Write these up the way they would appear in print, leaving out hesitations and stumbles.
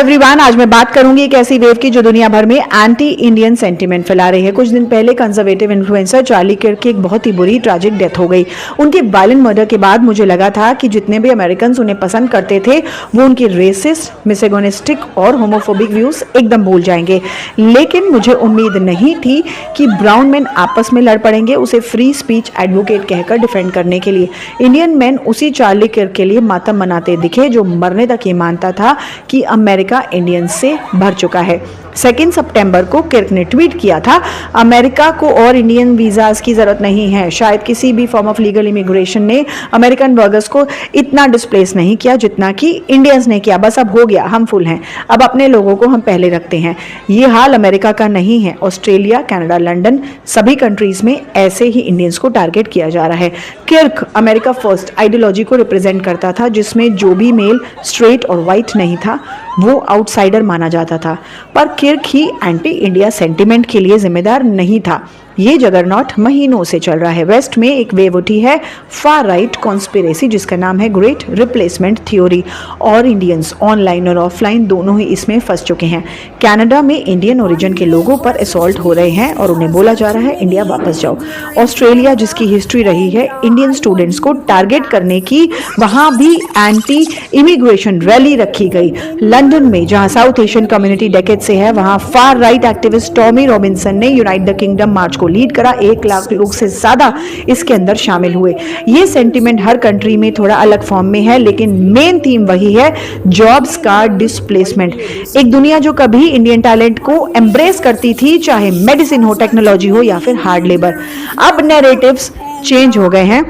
Everyone, आज मैं बात करूंगी एक ऐसी वेव की जो दुनिया भर में एंटी इंडियन सेंटीमेंट फैला रही है। कुछ दिन पहले कंजर्वेटिव इन्फ्लुएंसर चार्ली किर्क की एक बहुत ही बुरी ट्रैजिक डेथ हो गई। उनके वायलेंट मर्डर के बाद मुझे लगा था कि जितने भी अमेरिकन उन्हें पसंद करते थे वो उनकी रेसिस्ट, मिसोगिनिस्टिक और होमोफोबिक व्यूज एकदम भूल जाएंगे। लेकिन मुझे उम्मीद नहीं थी कि ब्राउन मैन आपस में लड़ पड़ेंगे उसे फ्री स्पीच एडवोकेट कहकर डिफेंड करने के लिए। इंडियन मैन उसी चार्ली किर्क के लिए मातम मनाते दिखे जो मरने तक ये मानता था कि अमेरिका इंडियंस से भर चुका है। 2 सितंबर को किर्क ने ट्वीट किया था, अमेरिका को और इंडियन वीजास की जरूरत नहीं है। शायद किसी भी फॉर्म ऑफ लीगल इमिग्रेशन ने अमेरिकन वर्कर्स को इतना डिस्प्लेस नहीं किया जितना कि इंडियंस ने किया। बस अब हो गया, हम फुल हैं, अब अपने लोगों को हम पहले रखते हैं। ये हाल अमेरिका का नहीं है। ऑस्ट्रेलिया, कनाडा, लंदन सभी कंट्रीज में ऐसे ही इंडियंस को टारगेट किया जा रहा है। किर्क अमेरिका फर्स्ट आइडियोलॉजी को रिप्रेजेंट करता था जिसमें जो भी मेल स्ट्रेट और वाइट नहीं था वो आउटसाइडर माना जाता था। पर किर्क ही एंटी इंडिया सेंटिमेंट के लिए जिम्मेदार नहीं था। ये जगरनॉट महीनों से चल रहा है। वेस्ट में एक वेव उठी है फार राइट कॉन्स्पिरेसी जिसका नाम है ग्रेट रिप्लेसमेंट थ्योरी, और इंडियंस ऑनलाइन और ऑफलाइन दोनों ही इसमें फंस चुके हैं। कनाडा में इंडियन ओरिजिन के लोगों पर असॉल्ट हो रहे हैं और उन्हें बोला जा रहा है इंडिया वापस जाओ। ऑस्ट्रेलिया जिसकी हिस्ट्री रही है इंडियन स्टूडेंट्स को टारगेट करने की, वहां भी एंटी इमिग्रेशन रैली रखी गई। लंदन में जहां साउथ एशियन कम्युनिटी डेकेड से है वहां far right activist Tommy Robinson ने यूनाइट द किंगडम मार्च को लीड करा। 1 लाख लोग से ज्यादा इसके अंदर शामिल हुए। ये सेंटिमेंट हर कंट्री में थोड़ा अलग फॉर्म में है लेकिन मेन थीम वही है, जॉब्स का डिस्प्लेसमेंट। एक दुनिया जो कभी इंडियन टैलेंट को एम्ब्रेस करती थी, चाहे मेडिसिन हो, टेक्नोलॉजी हो या फिर हार्ड लेबर। अब नैरेटिव्स चेंज हो गए हैं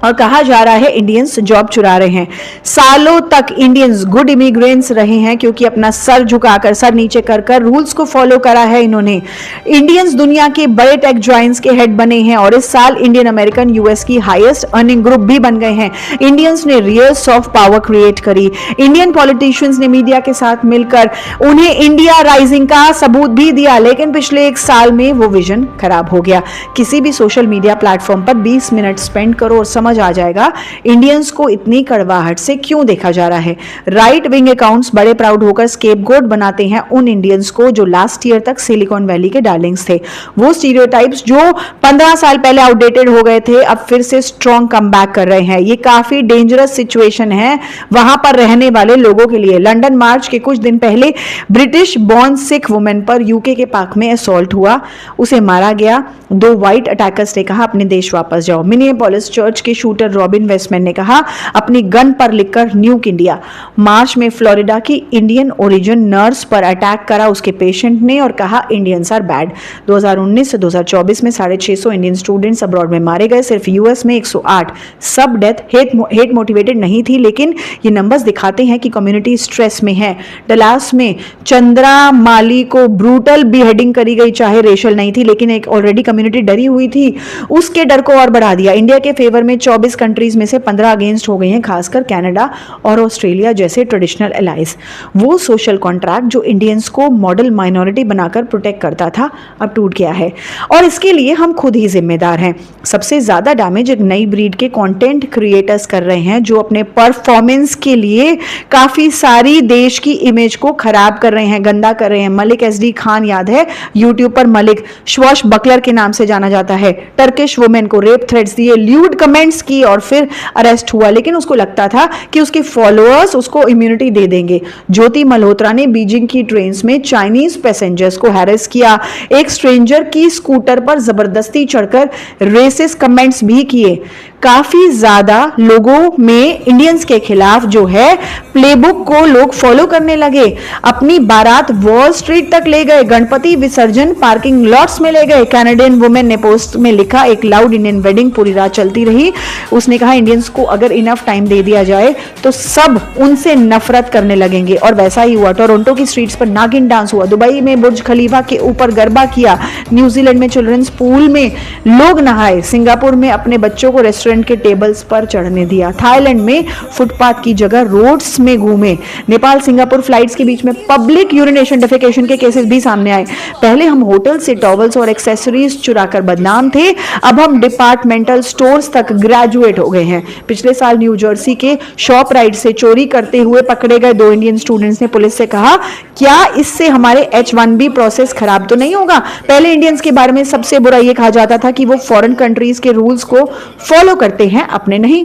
और कहा जा रहा है इंडियंस जॉब चुरा रहे हैं। सालों तक इंडियंस गुड इमिग्रेंट्स रहे हैं क्योंकि अपना सर झुकाकर, सर नीचे कर कर रूल्स को फॉलो करा है इन्होंने। इंडियंस दुनिया के बड़े टेक जॉइंट्स के हेड बने हैं और इस साल इंडियन अमेरिकन यूएस की हाईएस्ट अर्निंग ग्रुप भी बन गए हैं। इंडियंस ने रियल सॉफ्ट पावर क्रिएट करी। इंडियन पॉलिटिशियंस ने मीडिया के साथ मिलकर उन्हें इंडिया राइजिंग का सबूत भी दिया, लेकिन पिछले 1 साल में वो विजन खराब हो गया। किसी भी सोशल मीडिया प्लेटफॉर्म पर 20 मिनट स्पेंड करो और समझ आ जाएगा इंडियंस को इतनी कड़वाहट से क्यों देखा जा रहा है। राइट विंग अकाउंट्स बड़े प्राउड होकर स्केपगोट बनाते हैं उन इंडियंस को जो लास्ट ईयर तक सिलिकॉन वैली के डार्लिंग्स थे। वो स्टीरियोटाइप्स जो 15 साल पहले आउटडेटेड हो गए थे अब फिर से स्ट्रॉन्ग कमबैक कर रहे हैं। ये काफी डेंजरस सिचुएशन है वहां पर रहने वाले लोगों के लिए। लंदन मार्च के कुछ दिन पहले ब्रिटिश बॉर्न सिख वुमेन पर यूके के पार्क में असॉल्ट हुआ, उसे मारा गया। 2 व्हाइट अटैकर्स ने कहा अपने देश वापस जाओ। मिनियापोलिस चर्च के शूटर रॉबिन वेस्टमैन ने कहा अपनी गन पर लिखकर न्यूक इंडिया। मार्च में फ्लोरिडा की इंडियन ओरिजिन नर्स पर अटैक करा उसके पेशेंट ने और कहा इंडियंस आर बैड। 2019 से 2024 में 650 इंडियन स्टूडेंट्स अब्रॉड में मारे गए, सिर्फ यूएस में 108। सब डेथ हेट मोटिवेटेड नहीं थी, लेकिन ये नंबर्स दिखाते हैं कि कम्युनिटी स्ट्रेस में है। डलास में चंद्रा माली को ब्रूटल बिहेडिंग करी गई, चाहे रेशियल नहीं थी लेकिन एक ऑलरेडी कम्युनिटी डरी हुई थी, उसके डर को और बढ़ा दिया। इंडिया के फेवर में 24 कंट्रीज में से 15 अगेंस्ट हो गई हैं, खासकर कनाडा और ऑस्ट्रेलिया जैसे ट्रेडिशनल एलाइज। वो सोशल कॉन्ट्रैक्ट जो इंडियंस को मॉडल माइनॉरिटी बनाकर प्रोटेक्ट करता था अब टूट गया है और इसके लिए हम खुद ही जिम्मेदार हैं। सबसे ज्यादा डैमेज एक नई ब्रीड के कंटेंट क्रिएटर्स कर रहे हैं जो अपने परफॉर्मेंस के लिए काफी सारी देश की इमेज को खराब कर रहे हैं, गंदा कर रहे हैं। मलिक SD खान, याद है यूट्यूब पर मलिक श्वॉश बकलर के नाम से जाना जाता है, टर्किश वुमेन को रेप थ्रेट्स दिए, ल्यूड कमेंट्स की और फिर अरेस्ट हुआ, लेकिन उसको लगता था कि उसके फॉलोअर्स उसको इम्यूनिटी दे देंगे। ज्योति मल्होत्रा ने बीजिंग की ट्रेन्स में चाइनीज पैसेंजर्स को हैरेस किया, एक स्ट्रेंजर की स्कूटर पर जबरदस्ती चढ़कर रेसिस्ट कमेंट्स भी किए। काफी ज्यादा लोगों में इंडियंस के खिलाफ जो है प्लेबुक को लोग फॉलो करने लगे। अपनी बारात वॉल स्ट्रीट तक ले गए, गणपति विसर्जन पार्किंग लॉट्स में ले गए। कैनेडियन वुमेन ने पोस्ट में लिखा, एक लाउड इंडियन वेडिंग पूरी रात चलती रही। उसने कहा इंडियंस को अगर इनफ टाइम दे दिया जाए तो सब उनसे नफरत करने लगेंगे और वैसा ही हुआ। टोरंटो की स्ट्रीट्स पर नागिन डांस हुआ, दुबई में बुर्ज खलीफा के ऊपर गरबा किया, न्यूजीलैंड में चिल्ड्रंस पूल में लोग नहाए, सिंगापुर में अपने बच्चों को रेस्टोरेंट रेस्टोरेंट के टेबल्स पर चढ़ने दिया। थाईलैंड में फुटपाथ की जगह रोड्स में घूमे। नेपाल सिंगापुर फ्लाइट्स के बीच में पब्लिक यूरिनेशन डेफिकेशन के केसेस भी सामने आए। पहले हम होटल से टॉवल्स और एक्सेसरीज चुराकर बदनाम थे, अब हम डिपार्टमेंटल स्टोर्स तक ग्रेजुएट हो गए हैं। पिछले साल न्यू जर्सी के शॉप राइट से चोरी करते हुए पकड़े गए 2 इंडियन स्टूडेंट्स ने पुलिस से कहा, क्या इससे हमारे H1B प्रोसेस खराब तो नहीं होगा? पहले इंडियंस के बारे में सबसे बुरा यह कहा जाता था कि वो फॉरेन कंट्रीज के रूल्स को फॉलो करते हैं, अपने नहीं।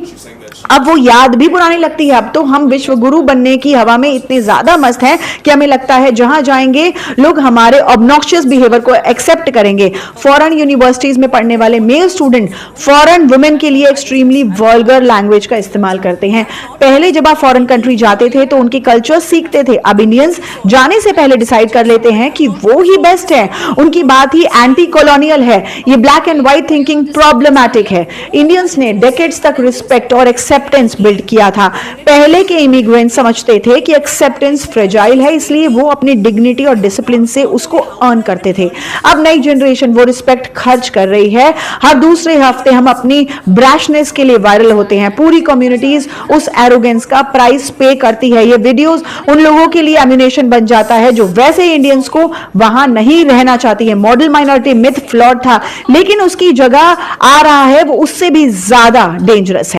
अब वो याद भी पुरानी लगती है। अब तो हम विश्व गुरु बनने की हवा में इतने ज्यादा मस्त हैं कि हमें लगता है जहां जाएंगे लोग हमारे ऑब्नॉक्शियस बिहेवियर को एक्सेप्ट करेंगे। फॉरेन यूनिवर्सिटीज में पढ़ने वाले मेल स्टूडेंट फॉरेन वुमेन के लिए एक्सट्रीमली वल्गर लैंग्वेज का इस्तेमाल करते हैं। पहले जब आप फॉरेन कंट्री जाते थे तो उनकी कल्चर सीखते थे, अब इंडियंस जाने से पहले डिसाइड कर लेते हैं कि वो ही बेस्ट है। उनकी बात ही एंटी कॉलोनियल है। ये black and white thinking problematic है। इंडियंस ने डेकेड्स तक रिस्पेक्ट और एक्सेप्टेंस बिल्ड किया था। पहले के इमिग्रेंट समझते थे कि एक्सेप्टेंस फ्रेजाइल है, इसलिए वो अपनी डिग्निटी और डिसिप्लिन से उसको अर्न करते थे। अब नई जनरेशन वो रिस्पेक्ट खर्च कर रही है। हर दूसरे हफ्ते हम अपनी ब्रैशनेस के लिए वायरल होते हैं। पूरी कम्युनिटीज उस एरोगेंस का प्राइस पे करती है। ये वीडियोस उन लोगों के लिए एम्युनेशन बन जाता है जो वैसे ही इंडियंस को वहां नहीं रहना चाहती है। मॉडल माइनॉरिटी मिथ फ्लॉट था, लेकिन उसकी जगह आ रहा है वो उससे भी ज्यादा डेंजरस है।